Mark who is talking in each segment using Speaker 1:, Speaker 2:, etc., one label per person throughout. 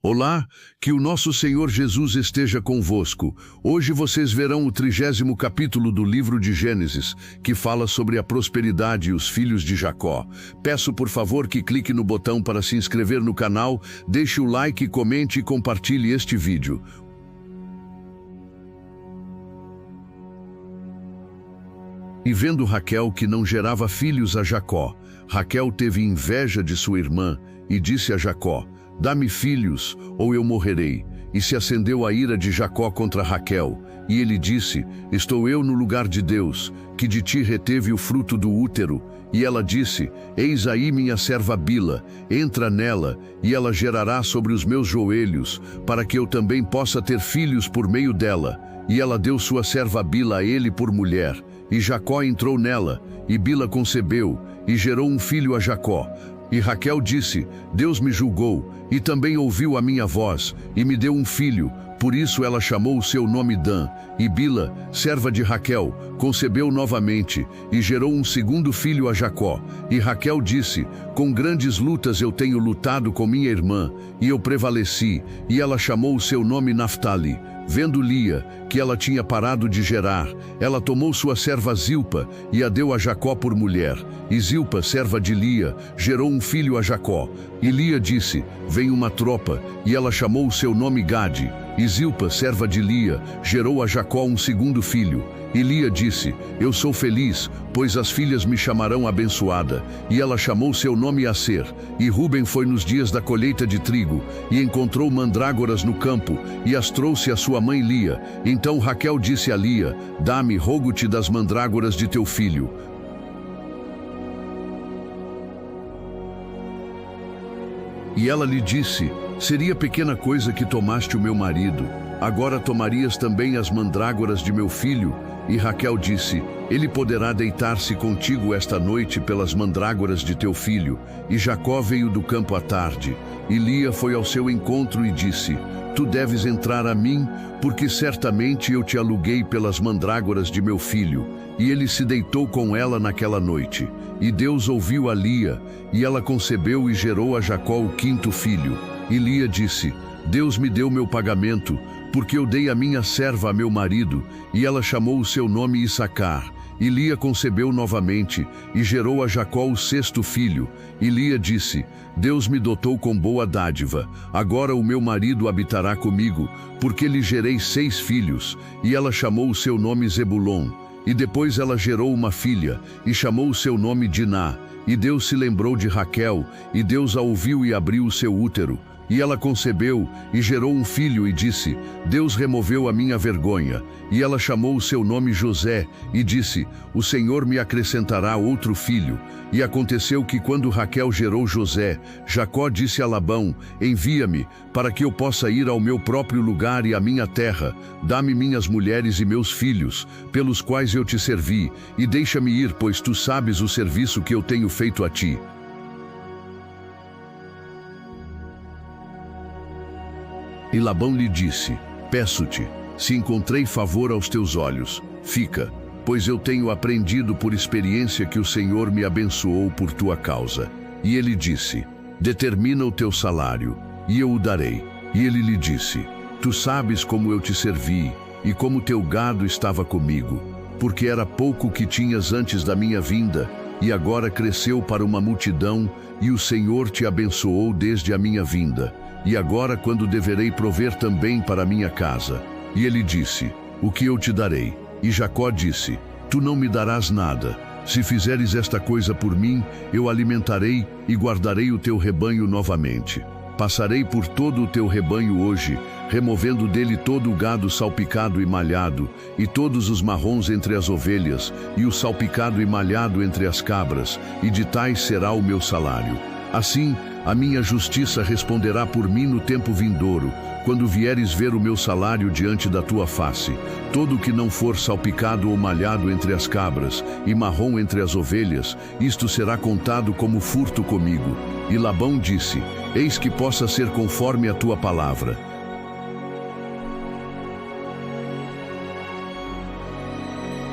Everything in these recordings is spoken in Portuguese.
Speaker 1: Olá, que o nosso Senhor Jesus esteja convosco. Hoje vocês verão o 30º capítulo do livro de Gênesis, que fala sobre a prosperidade e os filhos de Jacó. Peço por favor que clique no botão para se inscrever no canal, deixe o like, comente e compartilhe este vídeo. E vendo Raquel que não gerava filhos a Jacó, Raquel teve inveja de sua irmã e disse a Jacó: dá-me filhos, ou eu morrerei. E se acendeu a ira de Jacó contra Raquel. E ele disse: estou eu no lugar de Deus, que de ti reteve o fruto do útero. E ela disse: eis aí minha serva Bila, entra nela, e ela gerará sobre os meus joelhos, para que eu também possa ter filhos por meio dela. E ela deu sua serva Bila a ele por mulher. E Jacó entrou nela, e Bila concebeu, e gerou um filho a Jacó. E Raquel disse: Deus me julgou, e também ouviu a minha voz, e me deu um filho. Por isso ela chamou o seu nome Dan. E Bila, serva de Raquel, concebeu novamente, e gerou um segundo filho a Jacó. E Raquel disse: com grandes lutas eu tenho lutado com minha irmã, e eu prevaleci, e ela chamou o seu nome Naftali. Vendo Lia que ela tinha parado de gerar, ela tomou sua serva Zilpa e a deu a Jacó por mulher. E Zilpa, serva de Lia, gerou um filho a Jacó. E Lia disse: vem uma tropa, e ela chamou o seu nome Gade. E Zilpa, serva de Lia, gerou a Jacó um segundo filho. E Lia disse: eu sou feliz, pois as filhas me chamarão abençoada. E ela chamou seu nome Aser. E Ruben foi nos dias da colheita de trigo, e encontrou mandrágoras no campo, e as trouxe a sua mãe Lia. Então Raquel disse a Lia: dá-me, rogo-te, das mandrágoras de teu filho. E ela lhe disse: seria pequena coisa que tomaste o meu marido, agora tomarias também as mandrágoras de meu filho? E Raquel disse: ele poderá deitar-se contigo esta noite pelas mandrágoras de teu filho. E Jacó veio do campo à tarde, e Lia foi ao seu encontro e disse: tu deves entrar a mim, porque certamente eu te aluguei pelas mandrágoras de meu filho. E ele se deitou com ela naquela noite. E Deus ouviu a Lia, e ela concebeu e gerou a Jacó o quinto filho. E Lia disse: Deus me deu meu pagamento, porque eu dei a minha serva a meu marido. E ela chamou o seu nome Issacar. E Lia concebeu novamente, e gerou a Jacó o sexto filho. E Lia disse: Deus me dotou com boa dádiva, agora o meu marido habitará comigo, porque lhe gerei 6 filhos. E ela chamou o seu nome Zebulon. E depois ela gerou uma filha, e chamou o seu nome Diná. E Deus se lembrou de Raquel, e Deus a ouviu e abriu o seu útero. E ela concebeu, e gerou um filho, e disse: Deus removeu a minha vergonha. E ela chamou o seu nome José, e disse: o Senhor me acrescentará outro filho. E aconteceu que quando Raquel gerou José, Jacó disse a Labão: envia-me, para que eu possa ir ao meu próprio lugar e à minha terra. Dá-me minhas mulheres e meus filhos, pelos quais eu te servi, e deixa-me ir, pois tu sabes o serviço que eu tenho feito a ti. E Labão lhe disse: peço-te, se encontrei favor aos teus olhos, fica, pois eu tenho aprendido por experiência que o Senhor me abençoou por tua causa. E ele disse: determina o teu salário, e eu o darei. E ele lhe disse: tu sabes como eu te servi, e como teu gado estava comigo, porque era pouco que tinhas antes da minha vinda, e agora cresceu para uma multidão, e o Senhor te abençoou desde a minha vinda. E agora quando deverei prover também para minha casa? E ele disse: o que eu te darei? E Jacó disse: tu não me darás nada. Se fizeres esta coisa por mim, eu alimentarei e guardarei o teu rebanho novamente. Passarei por todo o teu rebanho hoje, removendo dele todo o gado salpicado e malhado, e todos os marrons entre as ovelhas, e o salpicado e malhado entre as cabras, e de tais será o meu salário. Assim, a minha justiça responderá por mim no tempo vindouro, quando vieres ver o meu salário diante da tua face. Todo o que não for salpicado ou malhado entre as cabras, e marrom entre as ovelhas, isto será contado como furto comigo. E Labão disse: eis que possa ser conforme a tua palavra.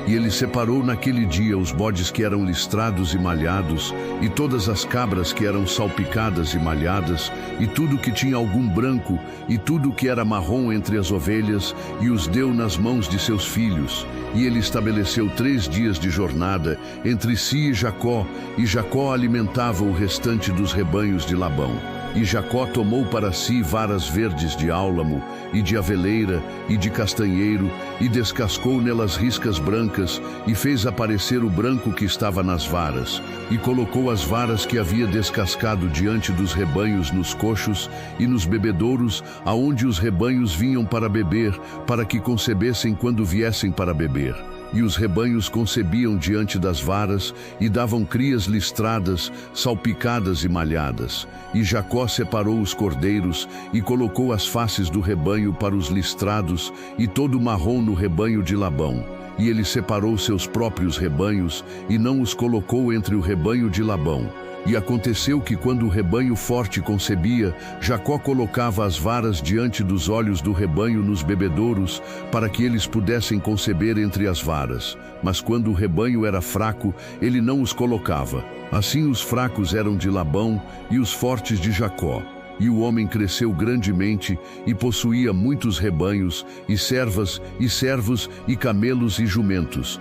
Speaker 1: E ele separou naquele dia os bodes que eram listrados e malhados, e todas as cabras que eram salpicadas e malhadas, e tudo que tinha algum branco, e tudo que era marrom entre as ovelhas, e os deu nas mãos de seus filhos. E ele estabeleceu 3 dias de jornada entre si e Jacó alimentava o restante dos rebanhos de Labão. E Jacó tomou para si varas verdes de álamo, e de aveleira, e de castanheiro, e descascou nelas riscas brancas, e fez aparecer o branco que estava nas varas, e colocou as varas que havia descascado diante dos rebanhos nos coxos e nos bebedouros, aonde os rebanhos vinham para beber, para que concebessem quando viessem para beber. E os rebanhos concebiam diante das varas, e davam crias listradas, salpicadas e malhadas. E Jacó separou os cordeiros, e colocou as faces do rebanho para os listrados, e todo marrom no rebanho de Labão. E ele separou seus próprios rebanhos, e não os colocou entre o rebanho de Labão. E aconteceu que quando o rebanho forte concebia, Jacó colocava as varas diante dos olhos do rebanho nos bebedouros, para que eles pudessem conceber entre as varas. Mas quando o rebanho era fraco, ele não os colocava. Assim os fracos eram de Labão e os fortes de Jacó. E o homem cresceu grandemente e possuía muitos rebanhos, e servas, e servos, e camelos e jumentos.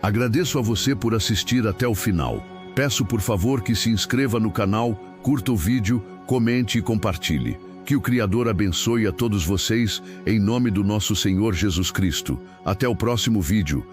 Speaker 1: Agradeço a você por assistir até o final. Peço por favor que se inscreva no canal, curta o vídeo, comente e compartilhe. Que o Criador abençoe a todos vocês, em nome do nosso Senhor Jesus Cristo. Até o próximo vídeo.